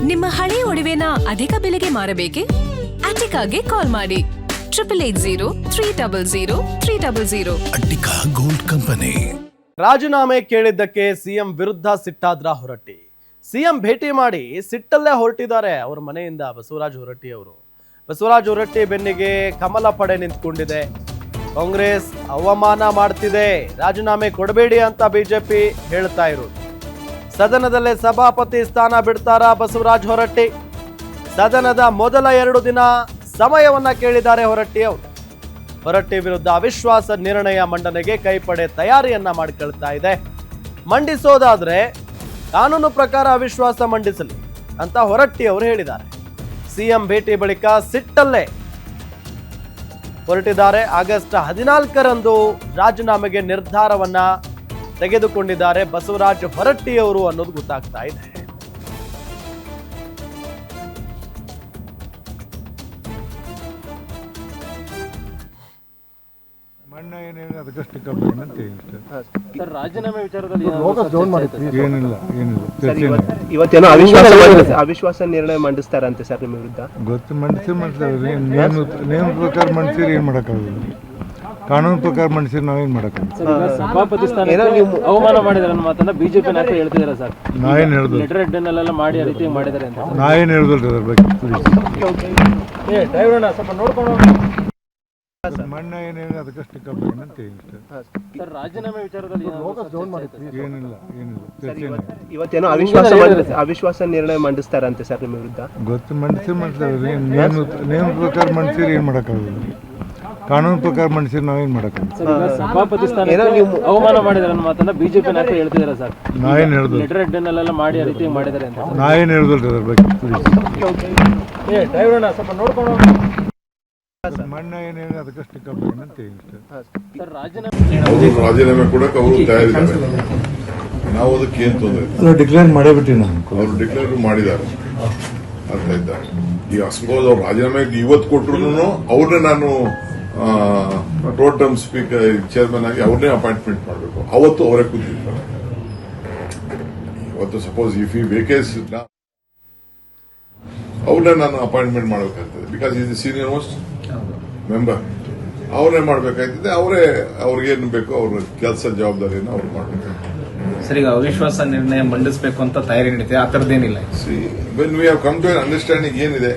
ನಿಮ್ಮ ಹಳೆ ಒಡವೆನ ಅಧಿಕ ಬೆಲೆಗೆ ಮಾರಬೇಕೆ? ಅಟಿಕಾಗೆ ಕಾಲ್ ಮಾಡಿ 8803000300. Attica gold company. ರಾಜೀನಾಮೆ ಕೇಳಿದ್ದಕ್ಕೆ ಸಿಎಂ ವಿರುದ್ಧ ಸಿಟ್ಟಾದ್ರ ಹೊರಟ್ಟಿ. ಸಿಎಂ ಭೇಟಿ ಮಾಡಿ ಸಿಟ್ಟಲ್ಲೇ ಹೊರಟಿದ್ದಾರೆ ಅವರ ಮನೆಯಿಂದ ಬಸವರಾಜ ಹೊರಟ್ಟಿ ಅವರು. ಬಸವರಾಜ ಹೊರಟ್ಟಿ ಬೆನ್ನಿಗೆ ಕಮಲ ಪಡೆ ನಿಂತ್ಕೊಂಡಿದೆ. ಕಾಂಗ್ರೆಸ್ ಅವಮಾನ ಮಾಡ್ತಿದೆ, ರಾಜೀನಾಮೆ ಕೊಡಬೇಡಿ ಅಂತ ಬಿಜೆಪಿ ಹೇಳ್ತಾ ಇರೋದು. ಸದನದಲ್ಲೇ ಸಭಾಪತಿ ಸ್ಥಾನ ಬಿಡ್ತಾರಾ ಬಸವರಾಜ ಹೊರಟ್ಟಿ? ಸದನದ ಮೊದಲ 2 ದಿನ ಸಮಯವನ್ನ ಕೇಳಿದ್ದಾರೆ ಹೊರಟ್ಟಿ ಅವರು. ಹೊರಟ್ಟಿ ವಿರುದ್ಧ ಅವಿಶ್ವಾಸ ನಿರ್ಣಯ ಮಂಡನೆಗೆ ಕೈಪಡೆ ತಯಾರಿಯನ್ನ ಮಾಡಿಕೊಳ್ತಾ ಇದೆ. ಮಂಡಿಸೋದಾದ್ರೆ ಕಾನೂನು ಪ್ರಕಾರ ಅವಿಶ್ವಾಸ ಮಂಡಿಸಲಿ ಅಂತ ಹೊರಟ್ಟಿ ಅವರು ಹೇಳಿದ್ದಾರೆ. ಸಿಎಂ ಭೇಟಿ ಬಳಿಕ ಸಿಟ್ಟಲ್ಲೇ ಹೊರಟಿದ್ದಾರೆ. ಆಗಸ್ಟ್ 14ರಂದು ರಾಜೀನಾಮೆಗೆ ನಿರ್ಧಾರವನ್ನ ತೆಗೆದುಕೊಂಡಿದ್ದಾರೆ ಬಸವರಾಜ ಹೊರಟ್ಟಿ ಅವರು ಅನ್ನೋದು ಗೊತ್ತಾಗ್ತಾ ಇದೆ. ರಾಜೀನಾಮೆ ವಿಚಾರದಲ್ಲಿ ಏನಿಲ್ಲ ಇವತ್ತೇನೋ ಅವಿಶ್ವಾಸ ನಿರ್ಣಯ ಮಂಡಿಸ್ತಾರಂತೆ ಸರ್ ನಿಮ್ಮ ವಿರುದ್ಧ. ಗೊತ್ತು ಮಂಡಿಸ್ತಾರೆ ನೇಮ ಪ್ರಕಾರ ಮಂಡಿಸಿರಿ ಏನ್ ಮಾಡಕ್ಕಾಗಲ್ಲ. ಕಾನೂನು ಪ್ರಕಾರ ಮಂಡಿಸಿರಿ ನಾವೇನ್ ಮಾಡಕ್ಕಾಗಲ್ಲ. ಸಭಾಪತಿ ಸ್ಥಾನ ಅವಮಾನ ಮಾಡಿದಾರೆ ಅನ್ನೋ ಮಾತನ್ನ ಬಿಜೆಪಿ ನಾಯಕರು ಹೇಳ್ತಿದಾರೆ ಸರ್. ನಾವೇನ್ ಹೇಳ್ದು ಲೆಟರ್ ಹೆಡ್ನಲ್ಲೆಲ್ಲ ಮಾಡಿ ಆ ರೀತಿ ಮಾಡಿದ್ದಾರೆ ಅಂತ. ನಾವೇನ್ ಹೇಳ್ದಲ್ರಿ ಅದ್ರ ಬಗ್ಗೆ ಸ್ವಲ್ಪ ನೋಡ್ಕೊಂಡು ಮಣ್ಣ ಏನೇನು ಅದಕ್ಕಷ್ಟು ಕಬ್ಬು ಸರ್ ರಾಜೀನಾಮೆ ವಿಚಾರದಲ್ಲಿ ಏನಿಲ್ಲ ಇವತ್ತೇನೋ ಅವಿಶ್ವಾಸ ನಿರ್ಣಯ ಮಂಡಿಸ್ತಾರಂತೆ ಸರ್ ನಿಮ್ಮ ವಿರುದ್ಧ. ಗೊತ್ತು ಮಂಡಿಸ್ತಾರೆ ನೇಮ ಪ್ರಕಾರ ಮಂಡಿಸಿರಿ ಏನ್ ಮಾಡಕ್ಕಾಗಲ್ಲ. ಕಾನೂನು ಪ್ರಕಾರ ಮಂಡಿಸಿರಿ ನಾವೇನ್ ಮಾಡಕ್ಕಾಗಲ್ಲ. ಸಭಾಪತಿ ಸ್ಥಾನ ಅವಮಾನ ಮಾಡಿದಾರೆ ಅನ್ನೋ ಮಾತನ್ನ ಬಿಜೆಪಿ ನಾಯಕರು ಹೇಳ್ತಿದಾರೆ ಸರ್. ನಾವೇನ್ ಹೇಳ್ದು ಲೆಟರ್ ಹೆಡ್ನಲ್ಲೆಲ್ಲ ಮಾಡಿ ಆ ರೀತಿ ಮಾಡಿದ್ದಾರೆ ಅಂತ. ನಾವೇನ್ ಹೇಳ್ದಲ್ರಿ ಅದ್ರ ಬಗ್ಗೆ ಸ್ವಲ್ಪ ನೋಡ್ಕೊಂಡು ಮಣ್ಣ ಏನೇನು ಅದಕ್ಕಷ್ಟು ಕಬ್ಬು ಸರ್ ರಾಜೀನಾಮೆ ಕೊಡಕ್ಕೆ ಅವರು ತಯಾರಿದ್ದಾರೆ. ನಾವು ಅದಕ್ಕೆ ಏನ್ ತೊಂದರೆ ಡಿಕ್ಲೇರ್ ಮಾಡೇಬಿಟ್ಟಿ ನಾನು. ಅವರು ಡಿಕ್ಲೇರ್ ಮಾಡಿದ್ದಾರೆ ಅಂತ ಇದ್ದಾರೆ. ಈಗ ಸಪೋಸ್ ಅವ್ರು ರಾಜೀನಾಮೆ ಇವತ್ತು ಕೊಟ್ಟರು ಅವ್ರನ್ನೇ ನಾನು ಟೋಟಮ್ ಸ್ಪೀಕರ್ ಚೇರ್ಮನ್ ಆಗಿ ಅವ್ರನ್ನೇ ಅಪಾಯಿಂಟ್ಮೆಂಟ್ ಮಾಡಬೇಕು. ಅವತ್ತು ಅವರೇ ಕೂತಿರ್ತಾರೆ. ಇವತ್ತು ಸಪೋಸ್ ಇಫ್ ಈ ವೇಕೇನ್ಸ್ ಅವ್ರನ್ನೇ ನಾನು ಅಪಾಯಿಂಟ್ಮೆಂಟ್ ಮಾಡಬೇಕಾಗ್ತದೆ. Because is senior most member. ಅವರೇ ಮಾಡಬೇಕಾಗ್ತದೆ. ಅವರೇ ಅವ್ರಿಗೇನು ಬೇಕೋ ಅವ್ರ ಕೆಲಸ ಜವಾಬ್ದಾರಿಯನ್ನು ಅವ್ರು ಮಾಡಬೇಕು. ಸರ್, ಈಗ ಅವಿಶ್ವಾಸ ನಿರ್ಣಯ ಮಂಡಿಸಬೇಕು ಅಂತ ತಯಾರಿ ನಡೀತಿದೆ, ಆ ಥರದ್ದೇನಿಲ್ಲ. When we have come to understanding ಏನಿದೆ